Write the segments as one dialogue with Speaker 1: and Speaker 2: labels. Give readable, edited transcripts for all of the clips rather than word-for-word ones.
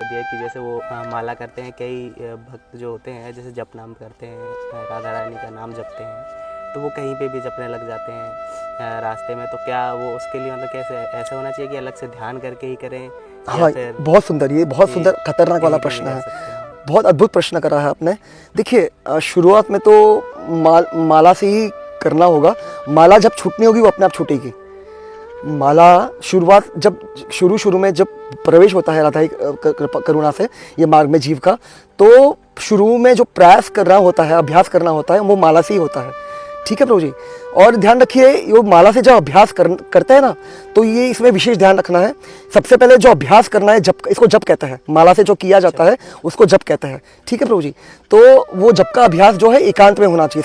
Speaker 1: दिया कि जैसे वो माला करते हैं, कई भक्त जो होते हैं जैसे जप नाम करते हैं, राधा रानी का नाम जपते हैं, तो वो कहीं पे भी जपने लग जाते हैं रास्ते में, तो क्या वो उसके लिए मतलब कैसे ऐसा होना चाहिए कि अलग से ध्यान करके ही करें?
Speaker 2: हाँ, बहुत सुंदर, ये बहुत सुंदर खतरनाक वाला प्रश्न है, बहुत अद्भुत प्रश्न करा है आपने। देखिए शुरुआत में तो माला से ही करना होगा। माला जब छूटनी होगी वो अपने आप छूटेगी। माला शुरुआत जब शुरू में जब प्रवेश होता है राधा करुणा से ये मार्ग में जीव का, तो शुरू में जो प्रयास करना होता है, अभ्यास करना होता है, वो माला से ही होता है। ठीक है प्रभु जी। और ध्यान रखिए, ये माला से जब अभ्यास करते हैं ना, तो ये इसमें विशेष ध्यान रखना है। सबसे पहले जो अभ्यास करना है, जप, इसको जप कहते हैं। माला से जो किया जाता है उसको जप कहते हैं। ठीक है प्रभु जी। तो वो जप का अभ्यास जो है एकांत में होना चाहिए।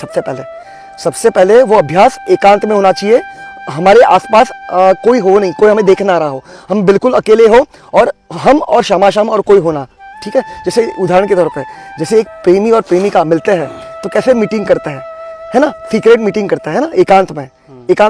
Speaker 2: सबसे पहले वो अभ्यास एकांत में होना चाहिए। हमारे आसपास कोई हो नहीं, कोई हमें देख ना रहा हो, हम बिल्कुल अकेले हो और हम और श्यामाश्याम और कोई होना। ठीक है। जैसे उदाहरण के तौर पे, जैसे एक प्रेमी और प्रेमिका मिलते हैं तो कैसे मीटिंग करते हैं, है ना, सीक्रेट मीटिंग करता है ना, एकांत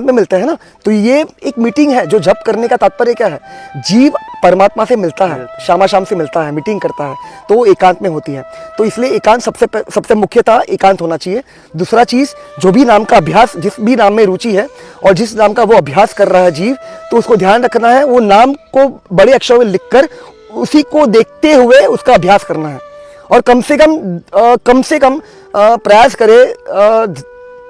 Speaker 2: में मिलते हैं ना। तो ये एक मीटिंग है। जो जप करने का तात्पर्य क्या है, जीव परमात्मा से मिलता है, श्यामाश्याम से मिलता है, मीटिंग करता है, तो वो एकांत में होती है। तो इसलिए एकांत सबसे मुख्यतः एकांत होना चाहिए। दूसरा चीज, जो भी नाम का अभ्यास, जिस भी नाम में रुचि है और जिस नाम का वो अभ्यास कर रहा है जीव, तो उसको ध्यान रखना है, वो नाम को बड़े अक्षरों में लिखकर उसी को देखते हुए उसका अभ्यास करना है। और कम से कम प्रयास करे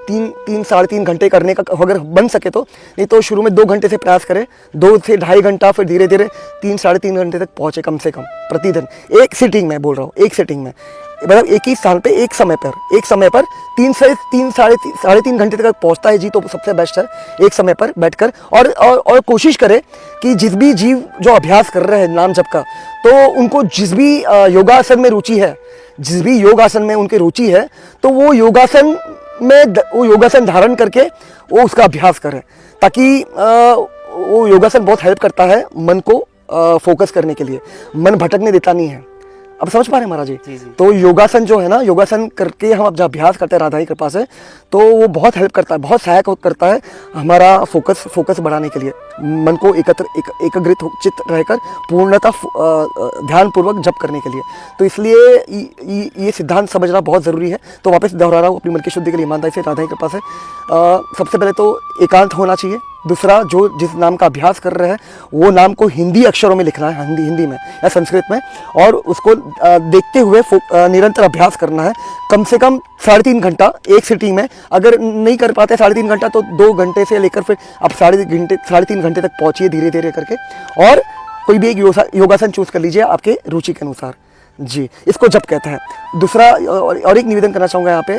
Speaker 2: 3-3.5 घंटे करने का, अगर बन सके तो। नहीं तो शुरू में 2 घंटे से प्रयास करें, 2 से ढाई घंटा, फिर धीरे धीरे 3-3.5 घंटे तक पहुंचे कम से कम प्रतिदिन, एक सिटिंग में बोल रहा हूँ, एक सिटिंग में, मतलब एक ही स्थान पे एक समय पर 3 से 3-3.5 घंटे तक पहुंचता है जी, तो सबसे बेस्ट है एक समय पर बैठकर। और कोशिश करें कि जिस भी जीव जो अभ्यास कर रहे हैं नाम जप का, तो उनको जिस भी योगासन में रुचि है, जिस भी योगासन में उनकी रुचि है, तो वो योगासन धारण करके वो उसका अभ्यास करें, ताकि वो योगासन बहुत हेल्प करता है मन को फोकस करने के लिए, मन भटकने देता नहीं है। अब समझ पा रहे हैं महाराज जी? तो योगासन जो है ना, योगासन करके हम जब अभ्यास करते हैं राधा की कृपा से, तो वो बहुत हेल्प करता है, बहुत सहायक करता है हमारा फोकस बढ़ाने के लिए, मन को एकाग्रित चित्त रहकर पूर्णतः ध्यानपूर्वक जप करने के लिए। तो इसलिए ये सिद्धांत समझना बहुत ज़रूरी है। तो वापस दोहरा रहा हूँ, अपनी मन की शुद्धि के लिए ईमानदारी से राधा की कृपा से सबसे पहले तो एकांत होना चाहिए। दूसरा, जो जिस नाम का अभ्यास कर रहे हैं वो नाम को हिंदी अक्षरों में लिखना है, हिंदी में या संस्कृत में, और उसको देखते हुए निरंतर अभ्यास करना है। कम से कम 3.5 घंटा एक सिटिंग में। अगर नहीं कर पाते 3.5 घंटा, तो 2 घंटे से लेकर फिर आप 3.5 घंटे तक पहुंचिए धीरे धीरे करके। और कोई भी एक योगासन चूज कर लीजिए आपके रुचि के अनुसार जी, इसको जप कहते हैं। दूसरा, और एक निवेदन करना चाहूँगा यहाँ पे,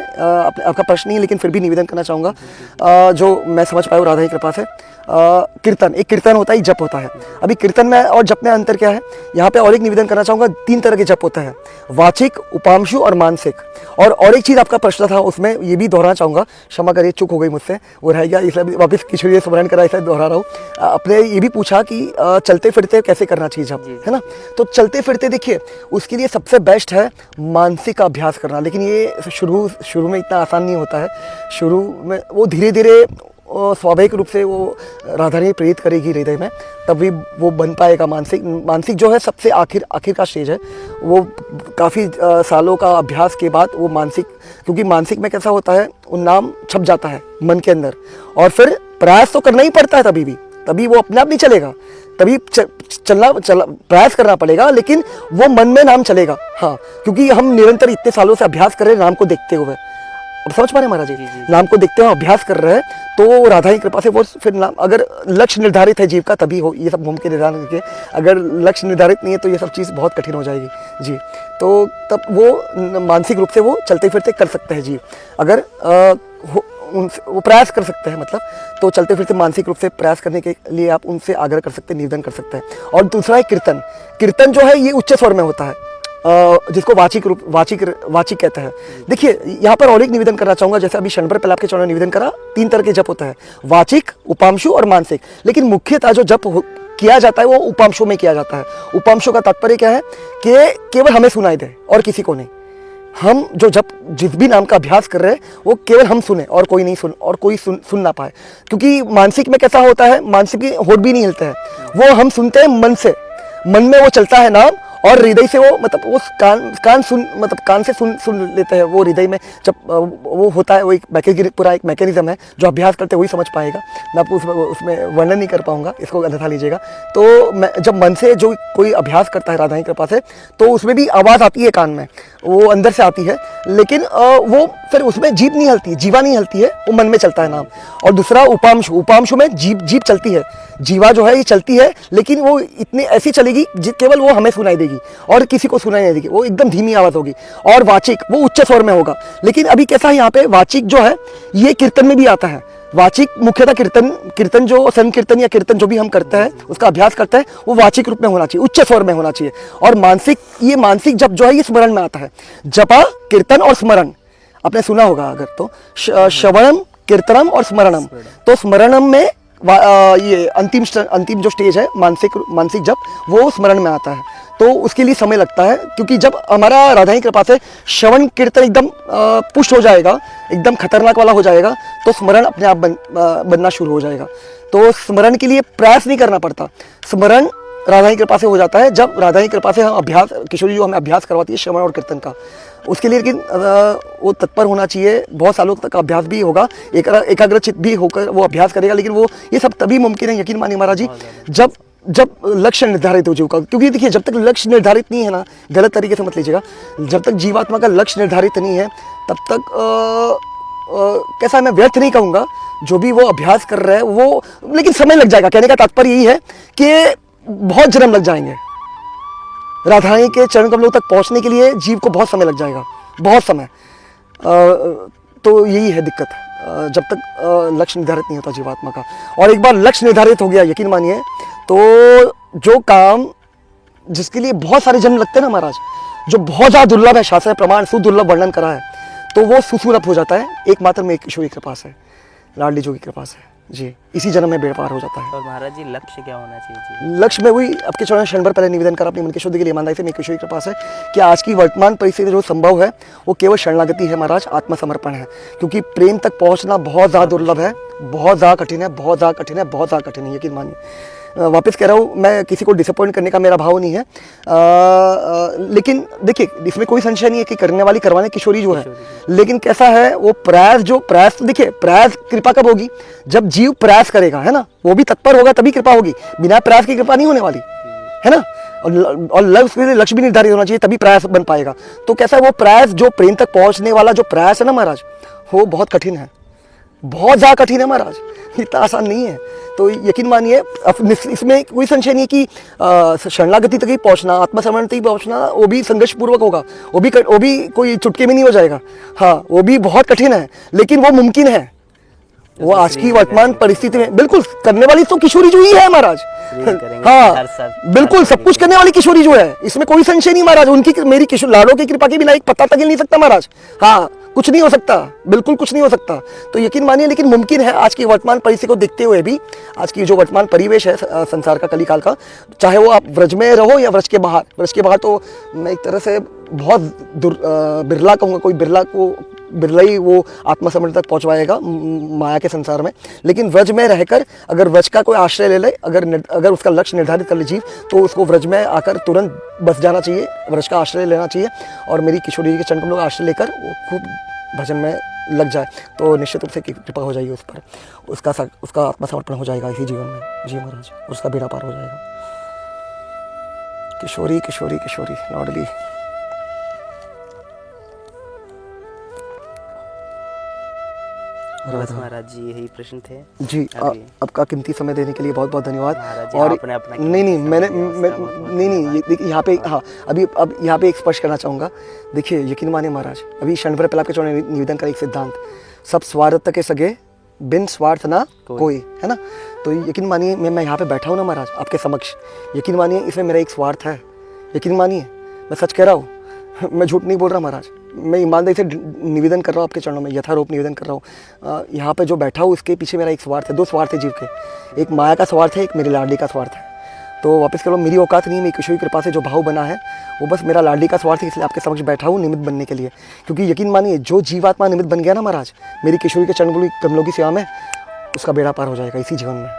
Speaker 2: आपका प्रश्न नहीं, लेकिन फिर भी निवेदन करना चाहूँगा जो मैं समझ पाया राधा की कृपा से। कीर्तन, एक कीर्तन होता है, जप होता है। अभी कीर्तन में और जप में अंतर क्या है, यहाँ पे और एक निवेदन करना चाहूँगा। 3 तरह के जप होता है, वाचिक, उपांशु और मानसिक। और एक चीज़ आपका प्रश्न था, उसमें ये भी दोहराना चाहूँगा, क्षमा करिए चूक हो गई मुझसे, वो रह गया, इसलिए वापस किशोरी स्मरण करा, इसलिए दोहरा रहा हूँ। आपने ये भी पूछा कि चलते फिरते कैसे करना चाहिए जप, है ना। तो चलते फिरते देखिए, उसके लिए सबसे बेस्ट है मानसिक अभ्यास करना। लेकिन ये शुरू में इतना आसान नहीं होता है। शुरू में वो धीरे धीरे स्वाभाविक रूप से वो राधा रानी प्रेरित करेगी हृदय में, तभी वो बन पाएगा। मानसिक जो है सबसे आखिर का स्टेज है। वो काफ़ी सालों का अभ्यास के बाद वो मानसिक, क्योंकि मानसिक में कैसा होता है, वो नाम छप जाता है मन के अंदर, और फिर प्रयास तो करना ही पड़ता है, तभी वो अपने आप नहीं चलेगा, तभी प्रयास करना पड़ेगा, लेकिन वो मन में नाम चलेगा। हाँ, क्योंकि हम निरंतर इतने सालों से अभ्यास कर रहे हैं नाम को देखते हुए। अब समझ पा रहे हैं महाराज जी? नाम को देखते हुए अभ्यास कर रहे हैं, तो राधा की कृपा से वो फिर नाम, अगर लक्ष्य निर्धारित है जीव का, तभी हो ये सब मुमकिन निर्धारण करके। अगर लक्ष्य निर्धारित नहीं है तो ये सब चीज़ बहुत कठिन हो जाएगी जी। तो तब वो मानसिक रूप से वो चलते फिरते कर सकते हैं जीव, अगर वो प्रयास कर सकते हैं, मतलब तो चलते फिरते मानसिक रूप से प्रयास करने के लिए आप उनसे आग्रह कर सकते हैं, निवेदन कर सकते हैं। और दूसरा है कीर्तन जो है ये उच्च स्वर में होता है, जिसको वाचिक कहते हैं। देखिए यहाँ पर और एक निवेदन करना चाहूँगा, जैसे अभी क्षण भर पहले आपके चरणों में निवेदन करा, 3 तरह के जप होता है, वाचिक, उपांशु और मानसिक। लेकिन मुख्यतः जो जप किया जाता है वो उपांशु में किया जाता है। उपांशु का तात्पर्य क्या है कि केवल हमें सुनाई दे और किसी को नहीं। हम जो जब जिस भी नाम का अभ्यास कर रहे हैं वो केवल हम सुने और कोई नहीं सुन ना पाए। क्योंकि मानसिक में कैसा होता है, मानसिक की होठ भी नहीं हिलते हैं, वो हम सुनते हैं मन से, मन में वो चलता है नाम और हृदय से वो मतलब वो कान से सुन लेते हैं वो हृदय में जब वो होता है। वो एक पूरा एक मैकेनिज्म है, जो अभ्यास करते वही समझ पाएगा। मैं आपको उसमें वर्णन नहीं कर पाऊंगा, इसको अन्यथा लीजिएगा। तो जब मन से जो कोई अभ्यास करता है राधा की कृपा से, तो उसमें भी आवाज़ आती है कान में, वो अंदर से आती है, लेकिन वो फिर उसमें जीभ नहीं हलती, जीवा नहीं हलती है, वो मन में चलता है नाम। और दूसरा उपांशु में जीभ चलती है, जीवा जो है ये चलती है, लेकिन वो इतनी ऐसी चलेगी केवल वो हमें सुनाई देगी और किसी को सुनाई नहीं देगी, वो एकदम धीमी आवाज़ होगी। और वाचिक वो उच्च स्वर में होगा। लेकिन अभी कैसा है यहाँ पे, वाचिक जो है ये कीर्तन में भी आता है। वाचिक मुख्यतः कीर्तन जो संकीर्तन या कीर्तन जो भी हम करते हैं उसका अभ्यास करते हैं, वो वाचिक रूप में होना चाहिए, उच्च स्वर में होना चाहिए। और मानसिक जप जो है ये स्मरण में आता है। जपा, कीर्तन और स्मरण आपने सुना होगा अगर तो, श्रवणम, कीर्तनम और स्मरणम। तो स्मरणम में ये अंतिम जो स्टेज है मानसिक जप, वो स्मरण में आता है। तो उसके लिए समय लगता है, क्योंकि जब हमारा राधा की कृपा से श्रवण कीर्तन एकदम पुष्ट हो जाएगा, एकदम खतरनाक वाला हो जाएगा, तो स्मरण अपने आप बनना शुरू हो जाएगा। तो स्मरण के लिए प्रयास नहीं करना पड़ता, स्मरण राधा की कृपा से हो जाता है। जब राधा की कृपा से हम अभ्यास, किशोरी जो हमें अभ्यास करवाती है श्रवण और कीर्तन का, उसके लिए लेकिन वो तत्पर होना चाहिए। बहुत सालों तक का अभ्यास भी होगा, एकाग्रचित्त भी होकर वो अभ्यास करेगा। लेकिन वो ये सब तभी मुमकिन है, यकीन मानिए महाराज जी, जब लक्ष्य निर्धारित हो जीव का। क्योंकि देखिए, जब तक लक्ष्य निर्धारित नहीं है ना, गलत तरीके से मत लीजिएगा, जब तक जीवात्मा का लक्ष्य निर्धारित नहीं है तब तक कैसा, मैं व्यर्थ नहीं कहूँगा जो भी वो अभ्यास कर रहे हैं वो, लेकिन समय लग जाएगा। कहने का तात्पर्य यही है कि बहुत जन्म लग जाएंगे राधारानी के चरण कमलों तक पहुंचने के लिए। जीव को बहुत समय लग जाएगा, बहुत समय। तो यही है दिक्कत, जब तक लक्ष्य निर्धारित नहीं होता जीवात्मा का। और एक बार लक्ष्य निर्धारित हो गया, यकीन मानिए, तो जो काम जिसके लिए बहुत सारे जन्म लगते हैं ना महाराज, जो बहुत ज़्यादा दुर्लभ है, शास्त्र प्रमाण सुदुर्लभ वर्णन करा है, तो वो सुसुलभ हो जाता है एकमात्र में किशोरी कृपा से, लाडली जो की कृपा से जी। इसी जन्म में बेड़ पार हो जाता है।
Speaker 1: और महाराज जी लक्ष्य क्या होना चाहिए जी?
Speaker 2: लक्ष्य में वही आपके चरण क्षण भर पहले निवेदन कर अपनी मन की शुद्धि के लिए ईमानदारी से मेरी किशोरी कृपा से कि आज की वर्तमान परिस्थिति जो संभव है वो केवल शरणागति है महाराज, आत्मसमर्पण है। क्योंकि प्रेम तक पहुंचना बहुत ज़्यादा दुर्लभ है, बहुत ज़्यादा कठिन है, बहुत ज़्यादा कठिन है, बहुत ज़्यादा कठिन है, यकीन मानिए। वापस कह रहा हूँ, मैं किसी को डिसअपॉइंट करने का मेरा भाव नहीं है, लेकिन देखिए इसमें कोई संशय नहीं है कि करने वाली करवाने किशोरी जो है। लेकिन कैसा है वो प्रयास तो देखिए, प्रयास कृपा कब होगी, जब जीव प्रयास करेगा, है ना, वो भी तत्पर होगा तभी कृपा होगी। बिना प्रयास की कृपा नहीं होने वाली, है ना। और लक्ष्य भी निर्धारित होना चाहिए, तभी प्रयास बन पाएगा। तो कैसा है वो प्रयास, जो प्रेम तक पहुंचने वाला जो प्रयास है ना महाराज, वो बहुत कठिन है, बहुत ज़्यादा कठिन है महाराज, इतना आसान नहीं है। तो यकीन मानिए, इसमें कोई संशय नहीं है कि शरणागति तक ही पहुंचना, आत्मसमर्पण तक ही पहुंचना, वो भी संघर्ष पूर्वक होगा, वो भी कोई चुटके में नहीं हो जाएगा। हाँ, वो भी बहुत कठिन है, लेकिन वो मुमकिन है। वो आज की वर्तमान परिस्थिति में बिल्कुल करने वाली तो किशोरी जो ही है महाराज। हाँ बिल्कुल, सब कुछ करने वाली किशोरी जो है, इसमें कोई संशय नहीं महाराज। उनकी मेरी किशोर लाडो की कृपा के बिना एक पत्ता तक हिल नहीं सकता महाराज। हाँ, कुछ नहीं हो सकता, बिल्कुल कुछ नहीं हो सकता। तो यकीन मानिए, लेकिन मुमकिन है आज की वर्तमान परिस्थिति को देखते हुए भी, आज की जो वर्तमान परिवेश है संसार का, कलिकाल का, चाहे वो आप व्रज में रहो या व्रज के बाहर तो मैं एक तरह से बहुत बिरला कहूँगा, कोई बिरला ही वो आत्मसमर्पण तक पहुंचवाएगा माया के संसार में। लेकिन व्रज में रहकर अगर व्रज का कोई आश्रय ले ले, अगर उसका लक्ष्य निर्धारित कर ले जीव, तो उसको व्रज में आकर तुरंत बस जाना चाहिए, व्रज का आश्रय लेना चाहिए। और मेरी किशोरी जी के चरण कमलों का आश्रय लेकर वो खूब भजन में लग जाए, तो निश्चित रूप से कृपा हो जाएगी उस पर, उसका आत्मसमर्पण हो जाएगा इसी जीवन में जी महाराज, उसका बेड़ा पार हो जाएगा। किशोरी किशोरी किशोरी लाडली।
Speaker 1: बस महाराज जी यही प्रश्न थे
Speaker 2: जी। आपका कीमती समय देने के लिए बहुत बहुत धन्यवाद।
Speaker 1: और अपना
Speaker 2: नहीं, देखिए यहाँ पे, हाँ अब यहाँ पे एक स्पष्ट करना चाहूँगा। देखिए यकीन मानिए महाराज, अभी क्षण भर पहले आपके चरण निवेदन का एक सिद्धांत, सब स्वार्थ के सगे बिन स्वार्थ ना कोई, है ना। तो यकीन मानिए, मैं यहाँ पे बैठा हूँ ना महाराज आपके समक्ष, यकीन मानिए इसमें मेरा एक स्वार्थ है, यकीन मानिए, मैं सच कह रहा हूँ, मैं झूठ नहीं बोल रहा महाराज। मैं ईमानदारी से निवेदन कर रहा हूँ आपके चरणों में, यथारूप निवेदन कर रहा हूँ। यहाँ पे जो बैठा हूँ इसके पीछे मेरा एक स्वार्थ है, दो स्वार्थ है जीव के, एक माया का स्वार्थ है, एक मेरी लाडली का स्वार्थ है। तो वापस कह लो, मेरी औकात नहीं है, मेरी किशोरी कृपा से जो भाव बना है वो बस मेरा लाडली का स्वार्थ है, इसलिए आपके समक्ष बैठा हूँ निमित्त बनने के लिए। क्योंकि यकीन मानिए, जो जीवात्मा निमित्त बन गया ना महाराज मेरी किशोरी के चरण कमलों की सेवा में, उसका बेड़ा पार हो जाएगा इसी जीवन में,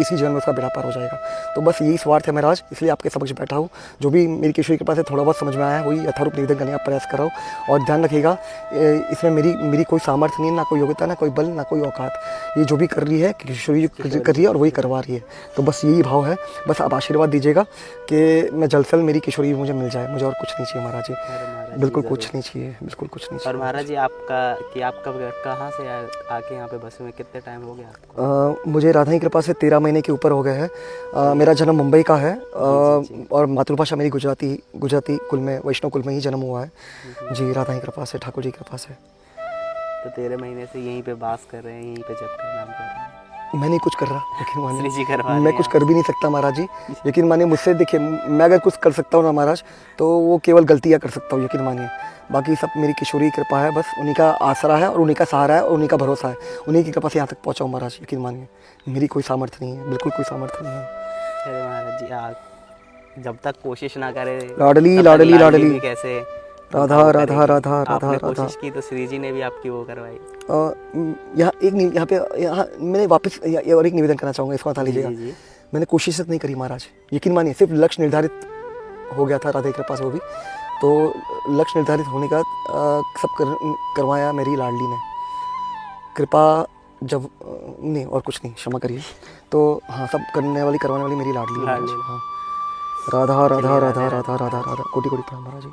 Speaker 2: इसी जीवन में उसका बेड़ा पार हो जाएगा। तो बस यही स्वार्थ है महाराज, इसलिए आपके समक्ष बैठा हूँ। जो भी मेरी किशोरी कृपा से थोड़ा बहुत समझ में आया है वही यथारूप निवेदन करने का प्रयास कर रहा हूँ। और ध्यान रखिएगा, इसमें मेरी कोई सामर्थ्य नहीं है, ना कोई योग्यता, ना कोई बल, ना कोई औकात। ये जो भी कर रही है किशोरी कर रही है और वही करवा रही है। तो बस यही भाव है। बस आप आशीर्वाद दीजिएगा कि मैं जल्द से जल्द मेरी किशोरी मुझे मिल जाए। मुझे और कुछ नहीं चाहिए महाराज जी, बिल्कुल कुछ नहीं चाहिए, बिल्कुल कुछ नहीं चाहिए।
Speaker 1: और महाराज जी आप कहाँ से आके यहाँ पे बसे हुए, कितने टाइम हो गया आपको?
Speaker 2: मुझे राधा की कृपा से 13 महीने के ऊपर हो गए हैं। मेरा जन्म मुंबई का है और मातृभाषा मेरी गुजराती कुल में, वैष्णव कुल में ही जन्म हुआ है जी, राधा की कृपा से, ठाकुर जी की कृपा से।
Speaker 1: तो 13 महीने से यहीं पे वास कर रहे हैं, यहीं पे जप का नाम कर रहे हैं?
Speaker 2: मैं नहीं कुछ कर रहा, यकीन
Speaker 1: श्री जी करवा
Speaker 2: मानिए,
Speaker 1: रहे
Speaker 2: मैं
Speaker 1: हैं
Speaker 2: कुछ
Speaker 1: आप।
Speaker 2: कर भी नहीं सकता महाराज जी, यकीन मानिए। मुझसे देखिए, मैं अगर कुछ कर सकता हूँ ना महाराज, तो वो केवल गलतियाँ कर सकता हूँ, यकीन मानिए। बाकी सब मेरी किशोरी कृपा है, बस उन्हीं का आसरा है और उन्हीं का सहारा है और उन्हीं का भरोसा है। उन्हीं की कृपा से यहाँ तक पहुँचा हूँ महाराज, यकीन मानिए। मेरी कोई सामर्थ्य नहीं है, बिल्कुल कोई सामर्थ्य नहीं है।
Speaker 1: अरे महाराज जी, आप जब तक कोशिश ना करें,
Speaker 2: लाडली
Speaker 1: तब तक
Speaker 2: लाडली लाडली
Speaker 1: भी कैसे
Speaker 2: राधा
Speaker 1: काम
Speaker 2: राधा
Speaker 1: करेगी?
Speaker 2: राधा राधा
Speaker 1: आपने
Speaker 2: राधा।
Speaker 1: कोशिश की तो श्री जी ने भी आपकी वो करवाई।
Speaker 2: यहाँ मैंने वापस और एक निवेदन करना चाहूँगा, इसको हटा लीजिएगा।
Speaker 1: जी।
Speaker 2: मैंने कोशिश नहीं करी महाराज, यकीन मानिए। सिर्फ लक्ष्य निर्धारित हो गया था राधा की कृपा से, वो भी तो लक्ष्य निर्धारित होने का सब करवाया मेरी लाडली ने। कृपा जब नहीं और कुछ नहीं, क्षमा करिए। तो हाँ, सब करवाने वाली मेरी लाडली है। हाँ, राधा राधा राधा राधा राधा राधा, कोटि कोटि प्रणाम महाराज जी।